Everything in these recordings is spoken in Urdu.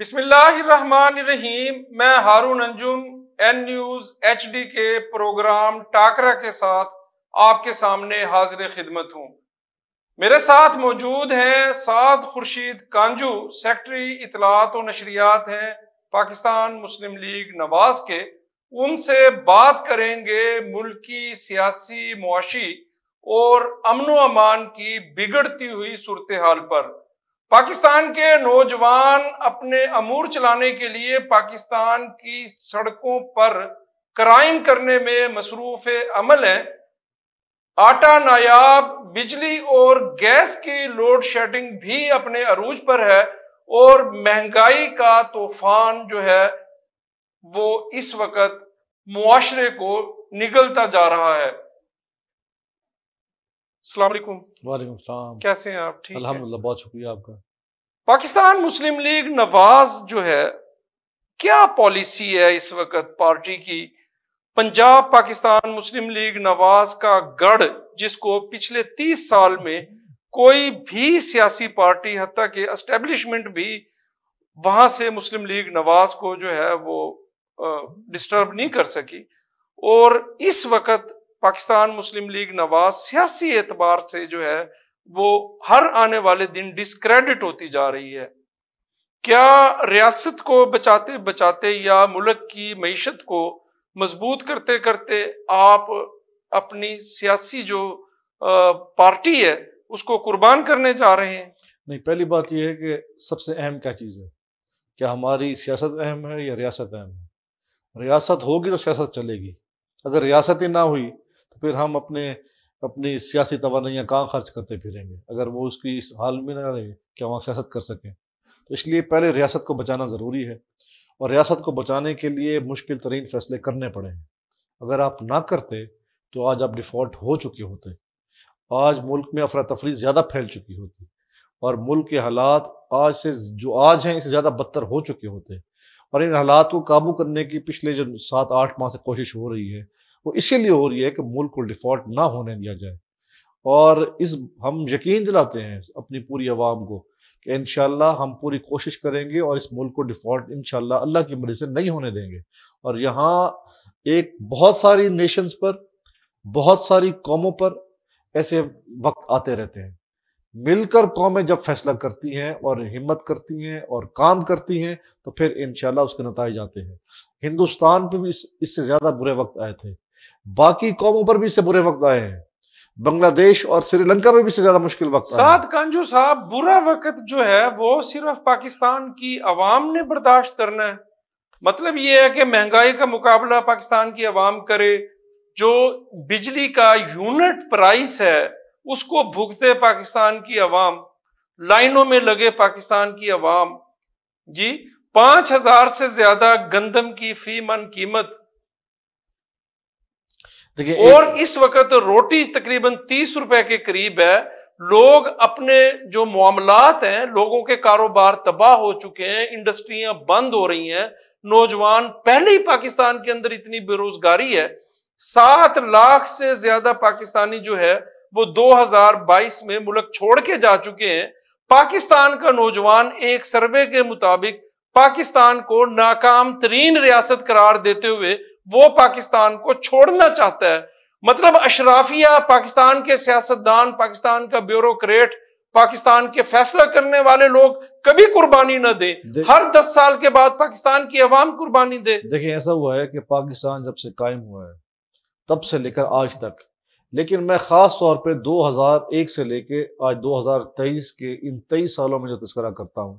بسم اللہ الرحمن الرحیم۔ میں ہارون انجم این نیوز ایچ ڈی کے پروگرام ٹاکرا کے ساتھ آپ کے سامنے حاضر خدمت ہوں۔ میرے ساتھ موجود ہیں سعد خورشید کانجو، سیکٹری اطلاعات و نشریات ہیں پاکستان مسلم لیگ نواز کے۔ ان سے بات کریں گے ملکی سیاسی معاشی اور امن و امان کی بگڑتی ہوئی صورتحال پر۔ پاکستان کے نوجوان اپنے امور چلانے کے لیے پاکستان کی سڑکوں پر کرائم کرنے میں مصروف عمل ہیں۔ آٹا نایاب، بجلی اور گیس کی لوڈ شیڈنگ بھی اپنے عروج پر ہے اور مہنگائی کا طوفان جو ہے وہ اس وقت معاشرے کو نگلتا جا رہا ہے۔ السلام علیکم۔ وعلیکم السلام۔ کیسے ہیں آپ؟ ٹھیک ہیں الحمدللہ، بہت شکریہ آپ کا۔ پاکستان مسلم لیگ نواز جو ہے، کیا پالیسی ہے اس وقت پارٹی کی؟ پنجاب پاکستان مسلم لیگ نواز کا گڑھ، جس کو پچھلے 30 سال میں کوئی بھی سیاسی پارٹی حتیٰ کہ اسٹیبلشمنٹ بھی وہاں سے مسلم لیگ نواز کو جو ہے وہ ڈسٹرب نہیں کر سکی، اور اس وقت پاکستان مسلم لیگ نواز سیاسی اعتبار سے جو ہے وہ ہر آنے والے دن ڈسکریڈٹ ہوتی جا رہی ہے۔ کیا ریاست کو بچاتے بچاتے یا ملک کی معیشت کو مضبوط کرتے کرتے آپ اپنی سیاسی جو پارٹی ہے اس کو قربان کرنے جا رہے ہیں؟ نہیں، پہلی بات یہ ہے کہ سب سے اہم کیا چیز ہے؟ کیا ہماری سیاست اہم ہے یا ریاست اہم ہے؟ ریاست ہوگی تو سیاست چلے گی۔ اگر ریاست ہی نہ ہوئی تو پھر ہم اپنی سیاسی توانائیاں کہاں خرچ کرتے پھریں گے، اگر وہ اس کی اس حال میں نہ رہے کہ وہاں سیاست کر سکیں۔ تو اس لیے پہلے ریاست کو بچانا ضروری ہے، اور ریاست کو بچانے کے لیے مشکل ترین فیصلے کرنے پڑے ہیں۔ اگر آپ نہ کرتے تو آج آپ ڈیفالٹ ہو چکے ہوتے، آج ملک میں افراتفری زیادہ پھیل چکی ہوتی، اور ملک کے حالات آج سے جو آج ہیں اس سے زیادہ بدتر ہو چکے ہوتے۔ اور ان حالات کو قابو کرنے کی پچھلے جو 7-8 ماہ سے کوشش ہو رہی ہے، وہ اسی لیے ہو رہی ہے کہ ملک کو ڈیفالٹ نہ ہونے دیا جائے۔ اور ہم یقین دلاتے ہیں اپنی پوری عوام کو کہ انشاءاللہ ہم پوری کوشش کریں گے اور اس ملک کو ڈیفالٹ انشاءاللہ اللہ کی مرضی سے نہیں ہونے دیں گے۔ اور یہاں ایک بہت ساری نیشنز پر، بہت ساری قوموں پر ایسے وقت آتے رہتے ہیں۔ مل کر قومیں جب فیصلہ کرتی ہیں اور ہمت کرتی ہیں اور کام کرتی ہیں تو پھر انشاءاللہ اس کے نتائج آتے ہیں۔ ہندوستان پہ بھی اس سے زیادہ برے وقت آئے تھے، باقی قوموں پر بھی اس سے برے وقت آئے ہیں، بنگلہ دیش اور سری لنکا میں بھی اس سے زیادہ مشکل وقت آئے ہیں۔ سعد کانجو صاحب، برا وقت جو ہے وہ صرف پاکستان کی عوام نے برداشت کرنا ہے؟ مطلب یہ ہے کہ مہنگائی کا مقابلہ پاکستان کی عوام کرے، جو بجلی کا یونٹ پرائس ہے اس کو بھگتے پاکستان کی عوام، لائنوں میں لگے پاکستان کی عوام، جی 5000 سے زیادہ گندم کی فی من قیمت، اور اس وقت روٹی تقریباً 30 روپے کے قریب ہے۔ لوگ اپنے جو معاملات ہیں، لوگوں کے کاروبار تباہ ہو چکے ہیں، انڈسٹریاں بند ہو رہی ہیں، نوجوان، پہلے ہی پاکستان کے اندر اتنی بے روزگاری ہے۔ 7 لاکھ سے زیادہ پاکستانی جو ہے وہ 2022 میں ملک چھوڑ کے جا چکے ہیں۔ پاکستان کا نوجوان ایک سروے کے مطابق پاکستان کو ناکام ترین ریاست قرار دیتے ہوئے وہ پاکستان کو چھوڑنا چاہتا ہے۔ مطلب اشرافیہ، پاکستان کے سیاستدان، پاکستان کا بیوروکریٹ، پاکستان کے فیصلہ کرنے والے لوگ کبھی قربانی نہ دیں، ہر 10 سال کے بعد پاکستان کی عوام قربانی دے۔ دیکھیں، ایسا ہوا ہے کہ پاکستان جب سے قائم ہوا ہے تب سے لے کر آج تک، لیکن میں خاص طور پہ 2001 سے لے کے آج 2023 کے ان 23 سالوں میں جو تذکرہ کرتا ہوں،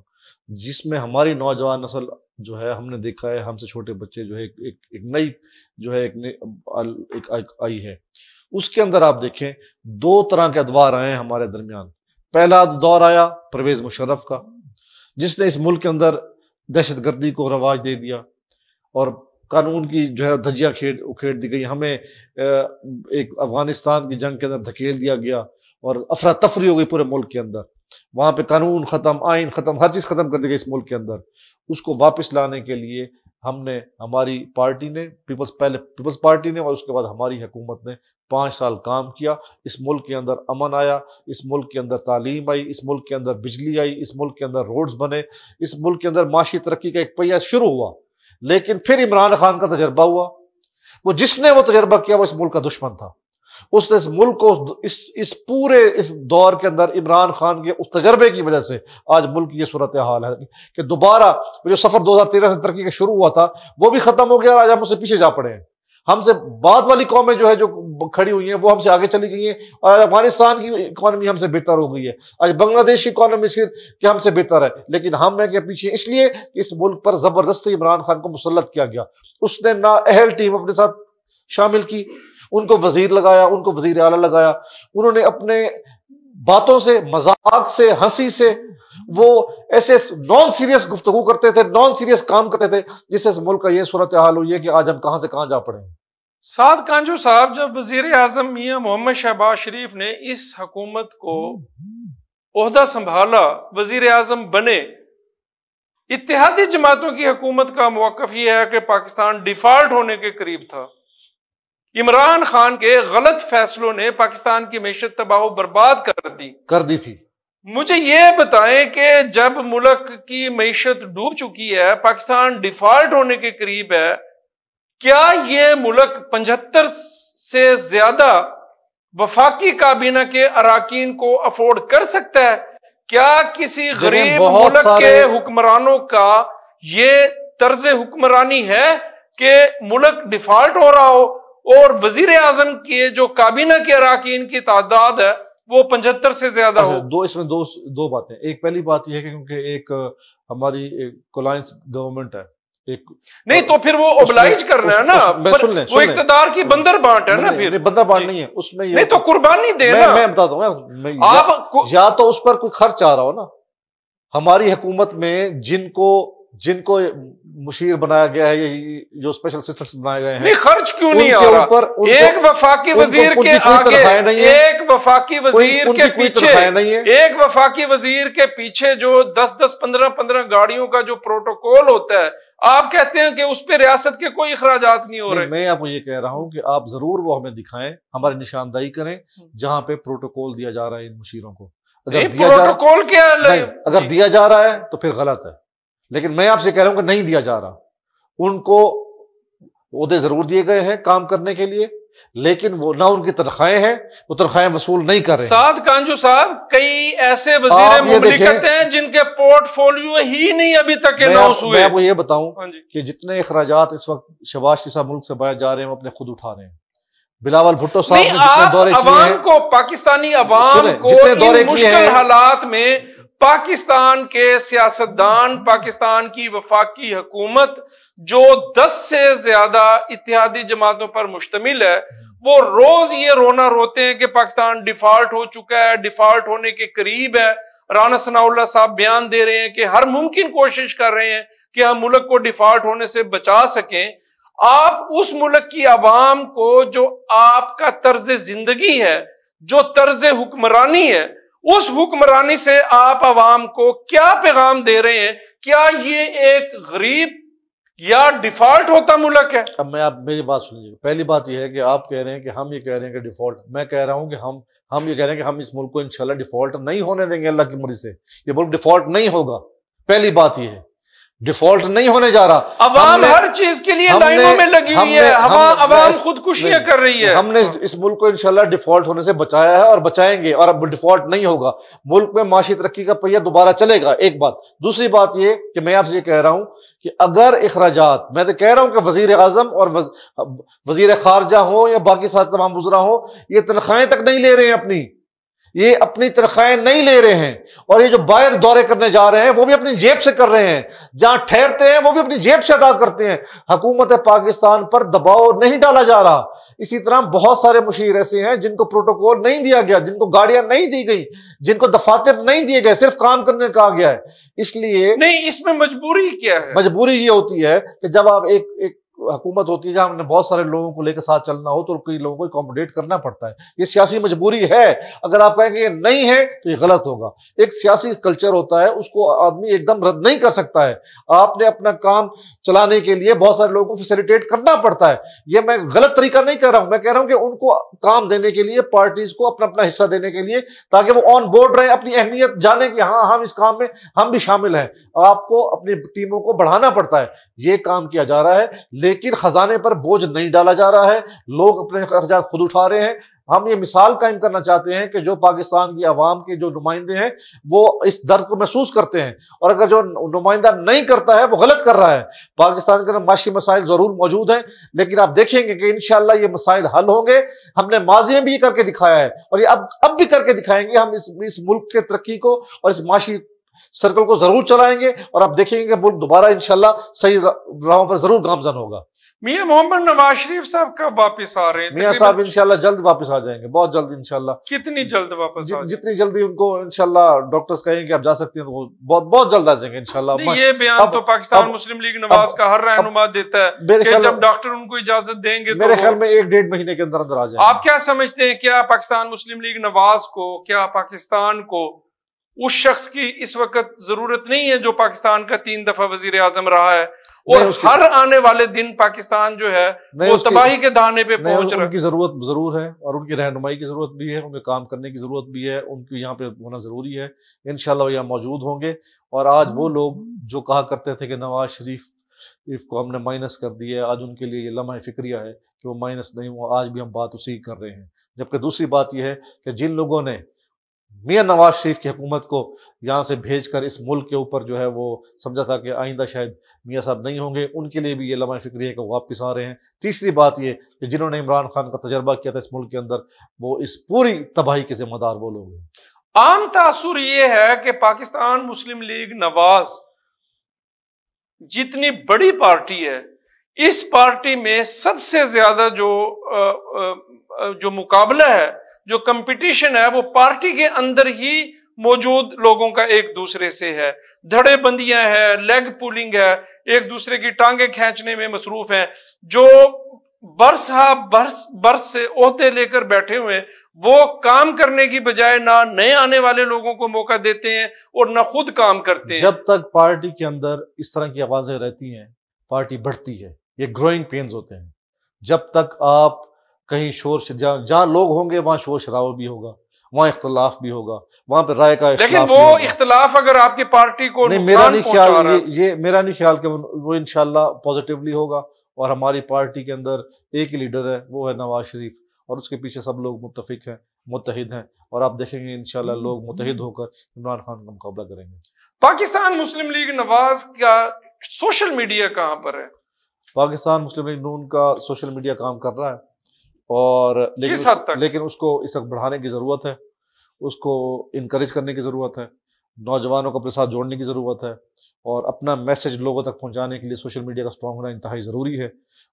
جس میں ہماری نوجوان نسل جو ہے، ہم نے دیکھا ہے ہم سے چھوٹے بچے جو ہے ایک نئی جو ہے ایک آئی ہے، اس کے اندر آپ دیکھیں 2 طرح کے ادوار آئے ہیں ہمارے درمیان۔ پہلا دور آیا پرویز مشرف کا، جس نے اس ملک کے اندر دہشت گردی کو رواج دے دیا اور قانون کی جو ہے دھجیاں اکھیڑ دی گئی، ہمیں ایک افغانستان کی جنگ کے اندر دھکیل دیا گیا اور افراتفری ہو گئی پورے ملک کے اندر۔ وہاں پہ قانون ختم، آئین ختم، ہر چیز ختم کر دی گئی اس ملک کے اندر۔ اس کو واپس لانے کے لیے ہم نے, ہماری پارٹی نے, پیپلز پارٹی نے اور اس کے بعد ہماری حکومت نے 5 سال کام کیا. اس ملک کے اندر امن آیا, اس ملک کے اندر تعلیم آئی, اس ملک کے اندر بجلی آئی, اس ملک کے اندر روڈز بنے, اس ملک کے اندر معاشی ترقی کا ایک پہیہ شروع ہوا. لیکن پھر عمران خان کا تجربہ ہوا. وہ جس نے وہ تجربہ کیا وہ اس ملک کا دشمن تھا. اس نے اس ملک کو اس پورے اس دور کے اندر عمران خان کے اس تجربے کی وجہ سے آج ملک کی یہ صورتحال ہے کہ دوبارہ جو سفر 2013 سے ترقی کا شروع ہوا تھا وہ بھی ختم ہو گیا اور آج ہم اس سے پیچھے جا پڑے ہیں. ہم سے بعد والی قومیں جو ہے جو کھڑی ہوئی ہیں وہ ہم سے آگے چلی گئی ہیں, اور افغانستان کی اکانومی ہم سے بہتر ہو گئی ہے, آج بنگلہ دیش کی اکانومی کہ ہم سے بہتر ہے, لیکن ہم ہیں کہ پیچھے اس لیے کہ اس ملک پر زبردستی عمران خان کو مسلط کیا گیا. اس نے نااہل ٹیم اپنے ساتھ شامل کی, ان کو وزیر لگایا, ان کو وزیر اعلیٰ لگایا. انہوں نے اپنے باتوں سے, مذاق سے, ہنسی سے, وہ ایسے نان سیریس گفتگو کرتے تھے, نان سیریس کام کرتے تھے, جس سے اس ملک کا یہ صورتحال ہوئی ہے کہ آج ہم کہاں سے کہاں جا پڑے ہیں. سعد کانجو صاحب, جب وزیر اعظم میاں محمد شہباز شریف نے اس حکومت کو عہدہ سنبھالا, وزیر اعظم بنے, اتحادی جماعتوں کی حکومت کا موقف یہ ہے کہ پاکستان ڈیفالٹ ہونے کے قریب تھا. عمران خان کے غلط فیصلوں نے پاکستان کی معیشت تباہ و برباد کر دی تھی. مجھے یہ بتائیں کہ جب ملک کی معیشت ڈوب چکی ہے, پاکستان ڈیفالٹ ہونے کے قریب ہے, کیا یہ ملک 75 سے زیادہ وفاقی کابینہ کے اراکین کو افورڈ کر سکتا ہے؟ کیا کسی غریب ملک کے حکمرانوں کا یہ طرز حکمرانی ہے کہ ملک ڈیفالٹ ہو رہا ہو اور وزیر اعظم کے جو کابینہ کے اراکین کی تعداد ہے وہ 75 سے زیادہ ہو؟ اس میں دو باتیں. ایک پہلی بات یہ ہے کہ کیونکہ ایک ہماری کولائنس گورنمنٹ ہے, نہیں تو پھر وہ اوبلائج کرنا ہے نا, وہ اقتدار کی بندر بانٹ ہے نا. پھر بندر بانٹ نہیں ہے اس میں, نہیں تو قربانی دے نا. میں بتاتا ہوں, آپ یا تو اس پر کوئی خرچ آ رہا ہو نا. ہماری حکومت میں جن کو مشیر بنایا گیا ہے, جو اسپیشل اسسٹنٹس بنائے گئے ہیں, نہیں خرچ کیوں نہیں آ رہا؟ ایک وفاقی وزیر کے آگے, ایک وفاقی وزیر کے پیچھے, ایک وفاقی وزیر کے پیچھے جو 10-10, 15-15 گاڑیوں کا جو پروٹوکول ہوتا ہے, آپ کہتے ہیں کہ اس پہ ریاست کے کوئی اخراجات نہیں ہو رہے. میں آپ کو یہ کہہ رہا ہوں کہ آپ ضرور وہ ہمیں دکھائیں, ہماری نشاندہی کریں جہاں پہ پروٹوکول دیا جا رہا ہے ان مشیروں کو. پروٹوکول کیا ہے؟ اگر دیا جا رہا ہے تو پھر غلط ہے, لیکن میں آپ سے کہہ رہا ہوں کہ نہیں دیا جا رہا. ان کو عہدے ضرور دیے گئے ہیں کام کرنے کے لیے, لیکن وہ نہ ان کی تنخواہیں ہیں, وہ تنخواہیں وصول نہیں کر رہے. سعد کانجو صاحب, کئی ایسے وزیر مملکت ہیں جن کے پورٹ فولیو ہی نہیں ابھی تک اناؤنس ہوئے. میں آپ کو یہ بتاؤں کہ جتنے اخراجات اس وقت شہباز شریف صاحب ملک سے باہر جا رہے ہیں وہ اپنے خود اٹھا رہے ہیں. بلاول بھٹو صاحب نے جتنے دورے کیے ہیں, عوام کو, پاکستانی عوام کو ان مشکل حالات میں پاکستان کے سیاستدان, پاکستان کی وفاقی حکومت جو 10 سے زیادہ اتحادی جماعتوں پر مشتمل ہے, وہ روز یہ رونا روتے ہیں کہ پاکستان ڈیفالٹ ہو چکا ہے, ڈیفالٹ ہونے کے قریب ہے. رانا ثناء اللہ صاحب بیان دے رہے ہیں کہ ہر ممکن کوشش کر رہے ہیں کہ ہم ملک کو ڈیفالٹ ہونے سے بچا سکیں. آپ اس ملک کی عوام کو, جو آپ کا طرز زندگی ہے, جو طرز حکمرانی ہے, اس حکمرانی سے آپ عوام کو کیا پیغام دے رہے ہیں؟ کیا یہ ایک غریب یا ڈیفالٹ ہوتا ملک ہے؟ اب میں, آپ میری بات سنیے. پہلی بات یہ ہے کہ آپ کہہ رہے ہیں کہ ہم یہ کہہ رہے ہیں کہ ڈیفالٹ, میں کہہ رہا ہوں کہ ہم یہ کہہ رہے ہیں کہ ہم اس ملک کو انشاءاللہ ڈیفالٹ نہیں ہونے دیں گے. اللہ کی مرضی سے یہ ملک ڈیفالٹ نہیں ہوگا. پہلی بات یہ ہے, ڈیفالٹ نہیں ہونے جا رہا. عوام ہر چیز کے لیے لائنوں میں لگی ہوئی ہے, عوام خودکشیاں کر رہی ہے. ہم نے اس ملک کو انشاءاللہ ڈیفالٹ ہونے سے بچایا ہے اور بچائیں گے, اور اب ڈیفالٹ نہیں ہوگا. ملک میں معاشی ترقی کا پہیہ دوبارہ چلے گا. ایک بات. دوسری بات یہ کہ میں آپ سے یہ کہہ رہا ہوں کہ اگر اخراجات, میں تو کہہ رہا ہوں کہ وزیر اعظم اور وزیر خارجہ ہوں یا باقی ساتھ تمام وزراء ہوں, یہ تنخواہیں تک نہیں لے رہے ہیں, یہ اپنی تنخواہیں نہیں لے رہے ہیں, اور یہ جو باہر دورے کرنے جا رہے ہیں وہ بھی اپنی جیب سے کر رہے ہیں, جہاں ٹھہرتے ہیں وہ بھی اپنی جیب سے ادا کرتے ہیں. حکومت پاکستان پر دباؤ نہیں ڈالا جا رہا. اسی طرح بہت سارے مشیر ایسے ہیں جن کو پروٹوکول نہیں دیا گیا, جن کو گاڑیاں نہیں دی گئی, جن کو دفاتر نہیں دیے گئے, صرف کام کرنے کہا گیا ہے. اس لیے نہیں, اس میں مجبوری کیا ہے؟ مجبوری یہ ہوتی ہے کہ جب آپ ایک حکومت ہوتی ہے جہاں ہم نے بہت سارے لوگوں کو لے کے ساتھ چلنا ہو تو کئی لوگوں کو اکوموڈیٹ کرنا پڑتا ہے. یہ سیاسی مجبوری ہے. اگر آپ کہیں گے یہ نہیں ہے تو یہ غلط ہوگا. ایک سیاسی کلچر ہوتا ہے, اس کو آدمی ایک دم رد نہیں کر سکتا ہے. آپ نے اپنا کام چلانے کے لیے بہت سارے لوگوں کو فیسیلیٹیٹ کرنا پڑتا ہے. یہ میں غلط طریقہ نہیں کر رہا ہوں, میں کہہ رہا ہوں کہ ان کو کام دینے کے لیے, پارٹیز کو اپنا اپنا حصہ دینے کے لیے, تاکہ وہ آن بورڈ رہیں, اپنی اہمیت جانیں کہ ہاں ہم اس کام میں ہم بھی شامل ہیں. آپ کو اپنی ٹیموں کو بڑھانا پڑتا ہے. یہ کام کیا جا رہا ہے, لیکن خزانے پر بوجھ نہیں ڈالا جا رہا ہے. لوگ اپنے اخراجات خود اٹھا رہے ہیں. ہم یہ مثال قائم کرنا چاہتے ہیں کہ جو پاکستان کی عوام کے جو نمائندے ہیں وہ اس درد کو محسوس کرتے ہیں, اور اگر جو نمائندہ نہیں کرتا ہے وہ غلط کر رہا ہے. پاکستان کے اندر معاشی مسائل ضرور موجود ہیں, لیکن آپ دیکھیں گے کہ انشاءاللہ یہ مسائل حل ہوں گے. ہم نے ماضی میں بھی یہ کر کے دکھایا ہے, اور یہ اب بھی کر کے دکھائیں گے. ہم اس ملک کے ترقی کو اور اس معاشی سرکل کو ضرور چلائیں گے, اور آپ دیکھیں گے کہ ملک دوبارہ انشاءاللہ صحیح راہوں پر ضرور گامزن ہوگا. میاں محمد نواز شریف صاحب کب واپس آ رہے ہیں؟ میاں صاحب انشاءاللہ جلد واپس آ جائیں گے, بہت جلد انشاءاللہ. کتنی جلد واپس آ جائیں گے؟ جتنی جلدی ان کو انشاءاللہ ڈاکٹرز کہیں کہ آپ جا سکتے ہیں تو وہ بہت جلد آ جائیں گے انشاءاللہ. یہ بیان تو پاکستان مسلم لیگ نواز کا ہر رہنما دیتا ہے کہ جب ڈاکٹر ان کو اجازت دیں گے. میرے خیال میں 1-1.5 مہینے کے اندر آ جائیں گے. آپ کیا سمجھتے ہیں, کیا پاکستان مسلم لیگ نواز کو, کیا پاکستان کو اس شخص کی اس وقت ضرورت نہیں ہے جو پاکستان کا 3 دفعہ وزیر اعظم رہا ہے, اور ہر آنے والے دن پاکستان جو ہے وہ تباہی کے دہانے پہ پہنچ رہا ہے؟ ان کی ضرورت ضرور ہے, اور ان کی رہنمائی کی ضرورت بھی ہے, ان کے کام کرنے کی ضرورت بھی ہے, ان کی یہاں پہ ہونا ضروری ہے. انشاءاللہ وہ یہاں موجود ہوں گے. اور آج وہ لوگ جو کہا کرتے تھے کہ نواز شریف کو ہم نے مائنس کر دیا ہے, آج ان کے لیے یہ لمحہ فکریہ ہے کہ وہ مائنس نہیں ہوا. آج بھی ہم بات اسی کر رہے ہیں. جبکہ دوسری بات یہ ہے کہ جن لوگوں نے میاں نواز شریف کی حکومت کو یہاں سے بھیج کر اس ملک کے اوپر جو ہے وہ سمجھا تھا کہ آئندہ شاید میاں صاحب نہیں ہوں گے, ان کے لیے بھی یہ لمحہ فکری ہے کہ وہ واپس آ رہے ہیں. تیسری بات یہ کہ جنہوں نے عمران خان کا تجربہ کیا تھا اس ملک کے اندر, وہ اس پوری تباہی کے ذمہ دار وہ لوگ ہیں. عام تاثر یہ ہے کہ پاکستان مسلم لیگ نواز جتنی بڑی پارٹی ہے, اس پارٹی میں سب سے زیادہ جو مقابلہ ہے, جو کمپٹیشن ہے, وہ پارٹی کے اندر ہی موجود لوگوں کا ایک دوسرے سے ہے. دھڑے بندیاں ہیں, لیگ پولنگ ہے, ایک دوسرے کی ٹانگیں کھینچنے میں مصروف ہیں. جو برس سے عہدے لے کر بیٹھے ہوئے ہیں, وہ کام کرنے کی بجائے نہ نئے آنے والے لوگوں کو موقع دیتے ہیں اور نہ خود کام کرتے ہیں. جب تک پارٹی کے اندر اس طرح کی آوازیں رہتی ہیں پارٹی بڑھتی ہے. یہ گروئنگ پینز ہوتے ہیں. جب تک آپ کہیں جہاں لوگ ہوں گے وہاں شور شرابہ بھی ہوگا, وہاں اختلاف بھی ہوگا, وہاں پہ رائے کا اختلاف. لیکن وہ اختلاف اگر آپ کی پارٹی کو نقصان پہنچا رہا ہے, یہ میرا نہیں خیال کہ وہ انشاءاللہ پازیٹیولی ہوگا. اور ہماری پارٹی کے اندر ایک ہی لیڈر ہے, وہ ہے نواز شریف, اور اس کے پیچھے سب لوگ متفق ہیں, متحد ہیں, اور آپ دیکھیں گے انشاءاللہ لوگ متحد ہو کر عمران خان کا مقابلہ کریں گے. پاکستان مسلم لیگ نواز کا سوشل میڈیا کہاں پر ہے؟ پاکستان مسلم لیگ نون کا سوشل میڈیا کام کر رہا ہے, اور لیکن اس کو اس وقت بڑھانے کی ضرورت ہے, اس کو انکریج کرنے کی ضرورت ہے, نوجوانوں کو اپنے ساتھ جوڑنے کی ضرورت ہے, اور اپنا میسج لوگوں تک پہنچانے کے لیے سوشل میڈیا کا اسٹرانگ ہونا انتہائی ضروری ہے.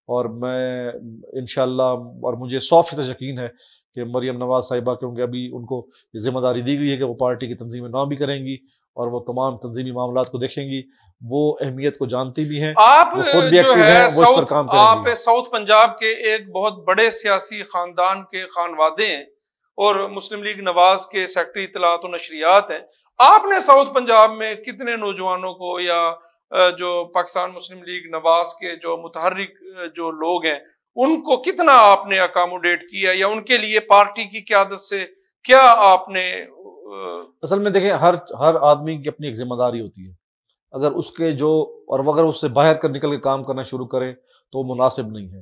اور میں انشاءاللہ, اور مجھے 100% یقین ہے کہ مریم نواز صاحبہ, کیونکہ ابھی ان کو یہ ذمہ داری دی گئی ہے کہ وہ پارٹی کی تنظیم نو بھی کریں گی, اور وہ تمام تنظیمی معاملات کو دیکھیں گی, وہ اہمیت کو جانتی بھی ہیں. آپ جو ہے آپ ساؤتھ پنجاب کے ایک بہت بڑے سیاسی خاندان کے خانوادے ہیں, اور مسلم لیگ نواز کے سیکرٹری اطلاعات و نشریات ہیں. آپ نے ساؤتھ پنجاب میں کتنے نوجوانوں کو, یا جو پاکستان مسلم لیگ نواز کے جو متحرک جو لوگ ہیں, ان کو کتنا آپ نے اکاموڈیٹ کیا, یا ان کے لیے پارٹی کی قیادت سے کیا آپ نے؟ اصل میں دیکھیں, ہر آدمی کی اپنی ایک ذمہ داری ہوتی ہے. اگر اس کے اور اگر اس سے باہر کر نکل کے کام کرنا شروع کرے تو مناسب نہیں ہے.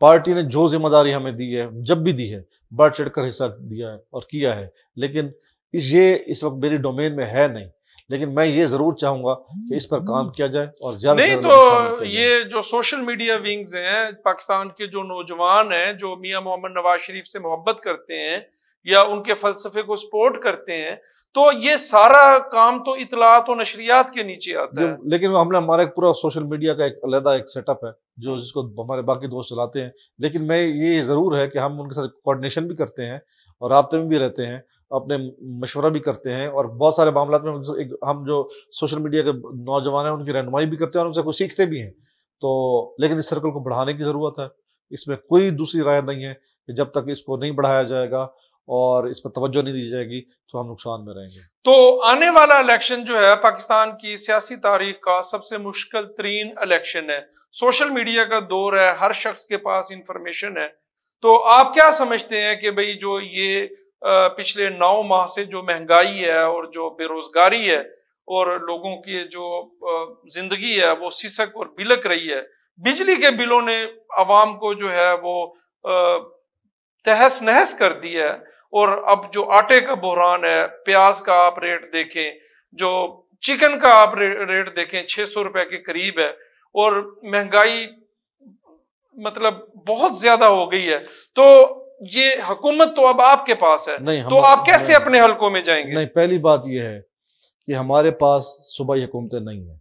پارٹی نے جو ذمہ داری ہمیں دی ہے, جب بھی دی ہے, بڑھ چڑھ کر حصہ دیا ہے اور کیا ہے, لیکن یہ اس وقت میری ڈومین میں ہے نہیں. لیکن میں یہ ضرور چاہوں گا کہ اس پر کام کیا جائے, اور زیادہ نہیں تو یہ جو سوشل میڈیا ونگز ہیں پاکستان کے, جو نوجوان ہیں جو میاں محمد نواز شریف سے محبت کرتے ہیں یا ان کے فلسفے کو سپورٹ کرتے ہیں, تو یہ سارا کام تو اطلاعات و نشریات کے نیچے آتا ہے. لیکن ہمارا ایک پورا سوشل میڈیا کا ایک علیحدہ ایک سیٹ اپ ہے جس کو ہمارے باقی دوست چلاتے ہیں. لیکن میں یہ ضرور ہے کہ ہم ان کے ساتھ کوآرڈینیشن بھی کرتے ہیں, اور رابطے میں بھی رہتے ہیں, اپنے مشورہ بھی کرتے ہیں, اور بہت سارے معاملات میں ہم جو سوشل میڈیا کے نوجوان ہیں ان کی رہنمائی بھی کرتے ہیں, اور ان سے کچھ سیکھتے بھی ہیں. تو لیکن اس سرکل کو بڑھانے کی ضرورت ہے، اس میں کوئی دوسری رائے نہیں ہے کہ جب تک اس کو نہیں بڑھایا جائے گا اور اس پر توجہ نہیں دی جائے گی تو ہم نقصان میں رہیں گے۔ تو آنے والا الیکشن جو ہے پاکستان کی سیاسی تاریخ کا سب سے مشکل ترین الیکشن ہے، سوشل میڈیا کا دور ہے، ہر شخص کے پاس انفارمیشن ہے، تو آپ کیا سمجھتے ہیں کہ بھئی جو یہ پچھلے 9 ماہ سے جو مہنگائی ہے اور جو بے روزگاری ہے اور لوگوں کی جو زندگی ہے وہ سسک اور بلک رہی ہے، بجلی کے بلوں نے عوام کو جو ہے وہ تہس نہس کر دی ہے، اور اب جو آٹے کا بحران ہے، پیاز کا آپ ریٹ دیکھیں، جو چکن کا آپ ریٹ دیکھیں 600 روپے کے قریب ہے، اور مہنگائی مطلب بہت زیادہ ہو گئی ہے، تو یہ حکومت تو اب آپ کے پاس ہے، تو آپ کیسے اپنے حلقوں میں جائیں گے؟ نہیں، پہلی بات یہ ہے کہ ہمارے پاس صوبائی حکومتیں نہیں ہیں،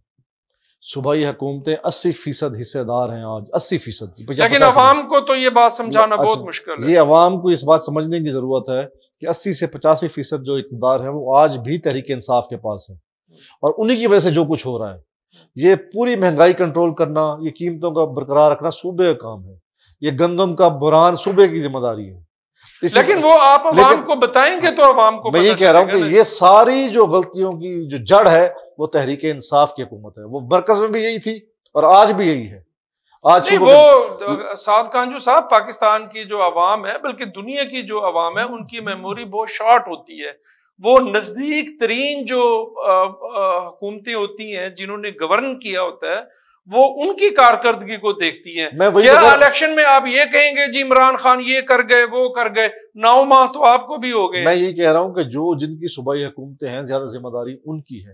صوبائی حکومتیں 80% حصے دار ہیں آج، 80%، لیکن عوام کو تو یہ بات سمجھانا بہت مشکل ہے۔ یہ عوام کو اس بات سمجھنے کی ضرورت ہے کہ 80 سے 85% جو اقتدار ہے وہ آج بھی تحریک انصاف کے پاس ہے، اور انہی کی وجہ سے جو کچھ ہو رہا ہے، یہ پوری مہنگائی کنٹرول کرنا، یہ قیمتوں کا برقرار رکھنا صوبے کا کام ہے، یہ گندم کا بحران صوبے کی ذمہ داری ہے۔ لیکن وہ آپ عوام کو بتائیں گے تو عوام کو میں یہ کہہ رہا ہوں کہ یہ ساری جو غلطیوں کی جو جڑ ہے وہ تحریک انصاف کی حکومت ہے، وہ مرکز میں بھی یہی تھی اور آج بھی یہی ہے۔ آج وہ سعد کانجو صاحب، پاکستان کی جو عوام ہے بلکہ دنیا کی جو عوام ہے ان کی میموری بہت شارٹ ہوتی ہے، وہ نزدیک ترین جو حکومتیں ہوتی ہیں جنہوں نے گورن کیا ہوتا ہے وہ ان کی کارکردگی کو دیکھتی ہیں۔ کیا الیکشن میں آپ یہ کہیں گے جی عمران خان یہ کر گئے وہ کر گئے، 9 ماہ تو آپ کو بھی ہو گئے؟ میں یہ کہہ رہا ہوں کہ جن کی صوبائی حکومتیں ہیں زیادہ ذمہ داری ان کی ہے،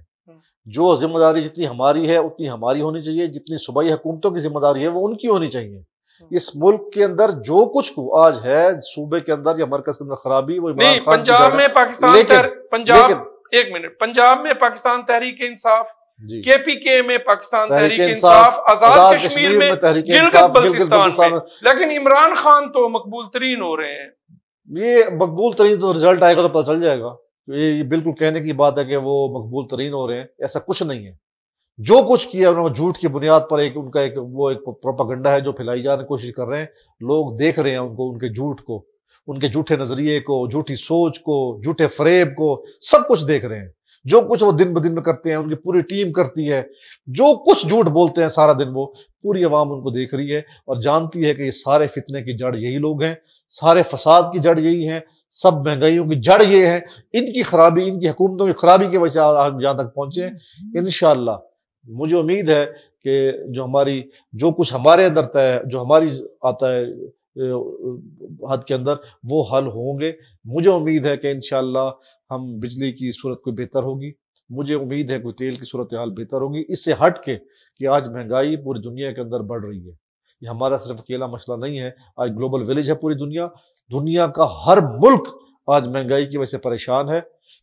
جو ذمہ داری جتنی ہماری ہے اتنی ہماری ہونی چاہیے، جتنی صوبائی حکومتوں کی ذمہ داری ہے وہ ان کی ہونی چاہیے۔ اس ملک کے اندر جو کچھ آج ہے صوبے کے اندر یا مرکز کے اندر خرابی، وہ عمران خان پنجاب میں پنجاب میں پاکستان تحریک انصاف، کے پی کے میں پاکستان تحریک انصاف، آزاد کشمیر میں گلگت بلتستان میں، لیکن عمران خان تو مقبول ترین ہو رہے ہیں۔ یہ مقبول ترین تو رزلٹ آئے گا تو پتہ چل جائے گا، یہ بالکل کہنے کی بات ہے کہ وہ مقبول ترین ہو رہے ہیں، ایسا کچھ نہیں ہے۔ جو کچھ کیا انہوں نے جھوٹ کی بنیاد پر ان کا ایک پروپیگنڈا ہے جو پھیلائی جانے کی کوشش کر رہے ہیں، لوگ دیکھ رہے ہیں ان کو، ان کے جھوٹ کو، ان کے جھوٹے نظریے کو، جھوٹی سوچ کو، جھوٹے فریب کو، سب کچھ دیکھ رہے ہیں۔ جو کچھ وہ دن بدن میں کرتے ہیں، ان کی پوری ٹیم کرتی ہے، جو کچھ جھوٹ بولتے ہیں سارا دن، وہ پوری عوام ان کو دیکھ رہی ہے اور جانتی ہے کہ یہ سارے فتنے کی جڑ یہی لوگ ہیں، سارے فساد کی جڑ یہی ہیں، سب مہنگائیوں کی جڑ یہ ہے، ان کی خرابی، ان کی حکومتوں کی خرابی کی وجہ سے ہم جہاں تک پہنچے ہیں۔ انشاءاللہ مجھے امید ہے کہ جو کچھ ہمارے اندر ہے، جو ہماری آتا ہے حد کے اندر، وہ حل ہوں گے۔ مجھے امید ہے کہ انشاءاللہ ہم بجلی کی صورت کوئی بہتر ہوگی، مجھے امید ہے کوئی تیل کی صورتحال بہتر ہوگی، اس سے ہٹ کے کہ آج مہنگائی پوری دنیا کے اندر بڑھ رہی ہے، یہ ہمارا صرف اکیلا مسئلہ نہیں ہے، آج گلوبل ویلیج ہے پوری دنیا کا ہر ملک آج مہنگائی کی وجہ سے پریشان ہے،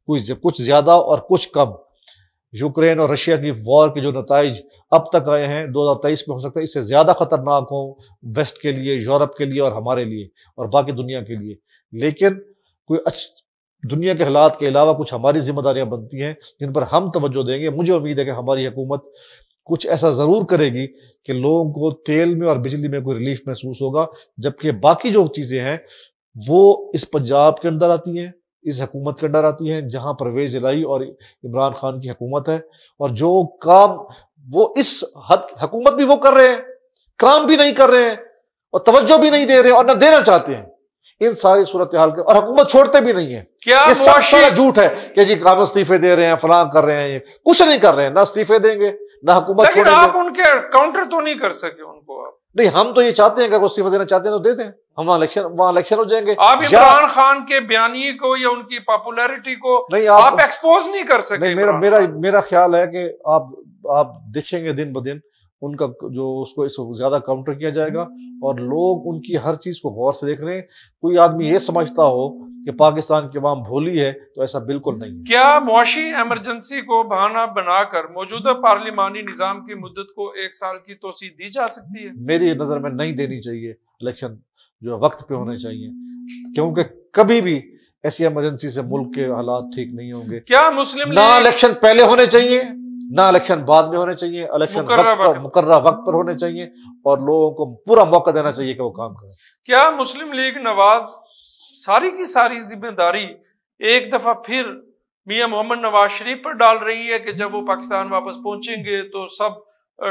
کچھ زیادہ اور کچھ کم۔ یوکرین اور رشیا کی وار کے جو نتائج اب تک آئے ہیں 2023 میں، ہو سکتا ہے اس سے زیادہ خطرناک ہوں ویسٹ کے لیے، یورپ کے لیے اور ہمارے لیے اور باقی دنیا کے لیے، لیکن دنیا کے حالات کے علاوہ کچھ ہماری ذمہ داریاں بنتی ہیں جن پر ہم توجہ دیں گے۔ مجھے امید ہے کہ ہماری حکومت کچھ ایسا ضرور کرے گی کہ لوگوں کو تیل میں اور بجلی میں کوئی ریلیف محسوس ہوگا، جبکہ باقی جو چیزیں ہیں وہ اس پنجاب کے اندر آتی ہیں، اس حکومت کے اندر آتی ہیں جہاں پرویز الہی اور عمران خان کی حکومت ہے، اور جو کام وہ اس حکومت بھی وہ کر رہے ہیں، کام بھی نہیں کر رہے ہیں اور توجہ بھی نہیں دے رہے اور نہ دینا چاہتے ہیں، ان ساری صورتحال کے، اور حکومت چھوڑتے بھی نہیں ہے۔ یہ سب سارا جھوٹ ہے کہ جی کام استعفے دے رہے ہیں، فلاں کر رہے ہیں، یہ کچھ نہیں کر رہے ہیں، نہ استعفے دیں گے نہ حکومت چھوڑیں گے۔ لیکن آپ ان کے کاؤنٹر تو نہیں کر سکے ان کو؟ آپ نہیں، ہم تو یہ چاہتے ہیں کہ وہ استعفے دینا چاہتے ہیں تو دے دیں، ہم وہاں الیکشن ہو جائیں گے۔ آپ عمران خان کے بیانیے کو یا ان کی پاپولیرٹی کو آپ ایکسپوز نہیں کر سکے۔ میرا خیال ہے کہ آپ دیکھیں گے دن بدن ان کا جو اس کو زیادہ کاؤنٹر کیا جائے گا، اور لوگ ان کی ہر چیز کو غور سے دیکھ رہے ہیں۔ کوئی آدمی یہ سمجھتا ہو کہ پاکستان کی عوام بھولی ہے تو ایسا بالکل نہیں ہے۔ کیا معاشی ایمرجنسی کو بہانہ بنا کر موجودہ پارلیمانی نظام کی مدت کو 1 سال کی توسیع دی جا سکتی ہے؟ میری نظر میں نہیں دینی چاہیے، الیکشن جو وقت پہ ہونے چاہیے، کیونکہ کبھی بھی ایسی ایمرجنسی سے ملک کے حالات ٹھیک نہیں ہوں گے۔ کیا مسلم نہ الیکشن پہلے ہونے چاہیے نہ الیکشن بعد میں ہونے چاہیے، الیکشن مقررہ وقت پر ہونے چاہیے، اور لوگوں کو پورا موقع دینا چاہیے کہ وہ کام کریں۔ کیا مسلم لیگ نواز ساری کی ساری ذمہ داری ایک دفعہ پھر میاں محمد نواز شریف پر ڈال رہی ہے کہ جب وہ پاکستان واپس پہنچیں گے تو سب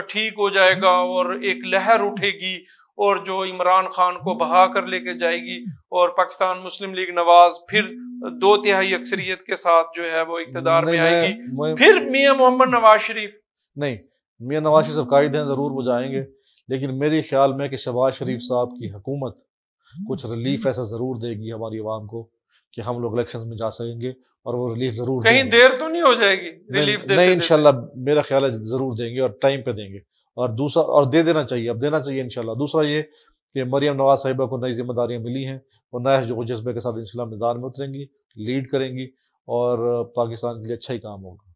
ٹھیک ہو جائے گا اور ایک لہر اٹھے گی اور جو عمران خان کو بہا کر لے کے جائے گی اور پاکستان مسلم لیگ نواز پھر 2/3 اکثریت کے ساتھ جو ہے وہ اقتدار میں آئے گی، پھر میاں محمد نواز شریف؟ نہیں، میاں نواز شریف صاحب قائد ہیں، ضرور وہ جائیں گے، لیکن میرے خیال میں کہ شہباز شریف صاحب کی حکومت کچھ ریلیف ایسا ضرور دے گی ہماری عوام کو کہ ہم لوگ الیکشنز میں جا سکیں گے، اور وہ ریلیف ضرور کہیں دیر تو نہیں ہو جائے گی ریلیف دیتے؟ نہیں، انشاءاللہ میرا خیال ہے ضرور دیں گے اور ٹائم پہ دیں گے، اور دوسرا اور دے دینا چاہیے، اب دینا چاہیے انشاءاللہ۔ دوسرا یہ کہ مریم نواز صاحبہ کو نئی ذمہ داریاں ملی ہیں، وہ نئے جو جذبے کے ساتھ انشاءاللہ میدان میں اتریں گی، لیڈ کریں گی، اور پاکستان کے لیے اچھا ہی کام ہوگا۔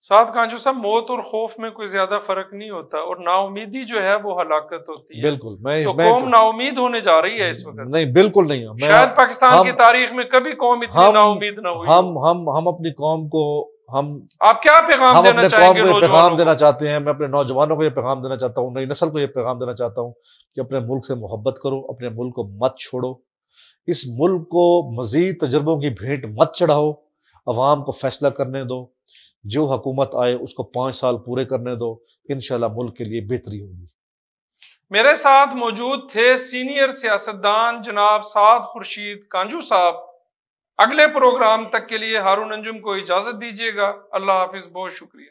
ساتھ کانجو صاحب، موت اور خوف میں کوئی زیادہ فرق نہیں ہوتا، اور نا امیدی جو ہے وہ ہلاکت ہوتی ہے۔ بالکل، تو قوم نا امید ہونے جا رہی ہے اس وقت؟ نہیں، بالکل نہیں، شاید پاکستان کی تاریخ میں کبھی قوم اتنی نا امید نہ ہوئی۔ ہم اپنی قوم کو آپ کیا پیغام دینا چاہیں گے؟ پیغام دینا چاہتے ہیں، میں اپنے نوجوانوں کو یہ پیغام دینا چاہتا ہوں، نئی نسل کو یہ پیغام دینا چاہتا ہوں کہ اپنے ملک سے محبت کرو، اپنے ملک کو مت چھوڑو، اس ملک کو مزید تجربوں کی بھیٹ مت چڑھاؤ، عوام کو فیصلہ کرنے دو، جو حکومت آئے اس کو 5 سال پورے کرنے دو، انشاءاللہ ملک کے لیے بہتری ہوگی۔ میرے ساتھ موجود تھے سینئر سیاستدان جناب سعد خورشید کانجو صاحب۔ اگلے پروگرام تک کے لیے ہارون انجم کو اجازت دیجیے گا۔ اللہ حافظ، بہت شکریہ۔